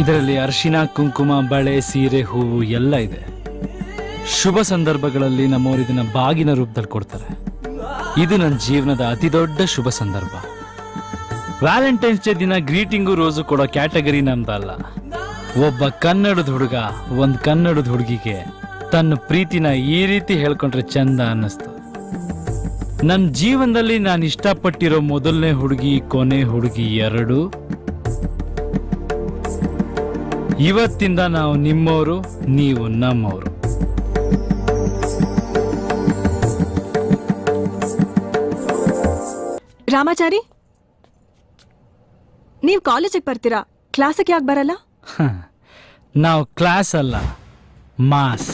ಇದರಲ್ಲಿ ಅರಿಶಿನ ಕುಂಕುಮ ಬಳೆ ಸೀರೆ ಹೂವು ಎಲ್ಲ ಇದೆ. ಶುಭ ಸಂದರ್ಭಗಳಲ್ಲಿ ನಮ್ಮವರು ಇದನ್ನ ಬಾಗಿನ ರೂಪದಲ್ಲಿ ಕೊಡ್ತಾರೆ. ಇದು ನನ್ನ ಜೀವನದ ಅತಿ ದೊಡ್ಡ ಶುಭ ಸಂದರ್ಭ. ವ್ಯಾಲೆಂಟೈನ್ಸ್ ಡೇ ದಿನ ಗ್ರೀಟಿಂಗು ರೋಸು ಕೊಡೋ ಕ್ಯಾಟಗರಿ ನಮ್ದಲ್ಲ. ಒಬ್ಬ ಕನ್ನಡದ ಹುಡುಗ ಒಂದ್ ಕನ್ನಡದ ಹುಡುಗಿಗೆ ತನ್ನ ಪ್ರೀತಿನ ಈ ರೀತಿ ಹೇಳ್ಕೊಂಡ್ರೆ ಚಂದ ಅನ್ನಿಸ್ತು. ನನ್ನ ಜೀವನದಲ್ಲಿ ನಾನು ಇಷ್ಟಪಟ್ಟಿರೋ ಮೊದಲನೇ ಹುಡುಗಿ ಕೊನೆ ಹುಡುಗಿ ಎರಡು. ಇವತ್ತಿಂದ ನಾವು ನಿಮ್ಮವರು, ನೀವು ನಮ್ಮವರು. ರಾಮಾಚಾರಿ, ನೀವು ಕಾಲೇಜಿಗೆ ಬರ್ತೀರಾ, ಕ್ಲಾಸಿಗೆ ಯಾಕೆ ಬರಲ್ಲ? ನಾವು ಕ್ಲಾಸ್ ಅಲ್ಲ, ಮಾಸ್.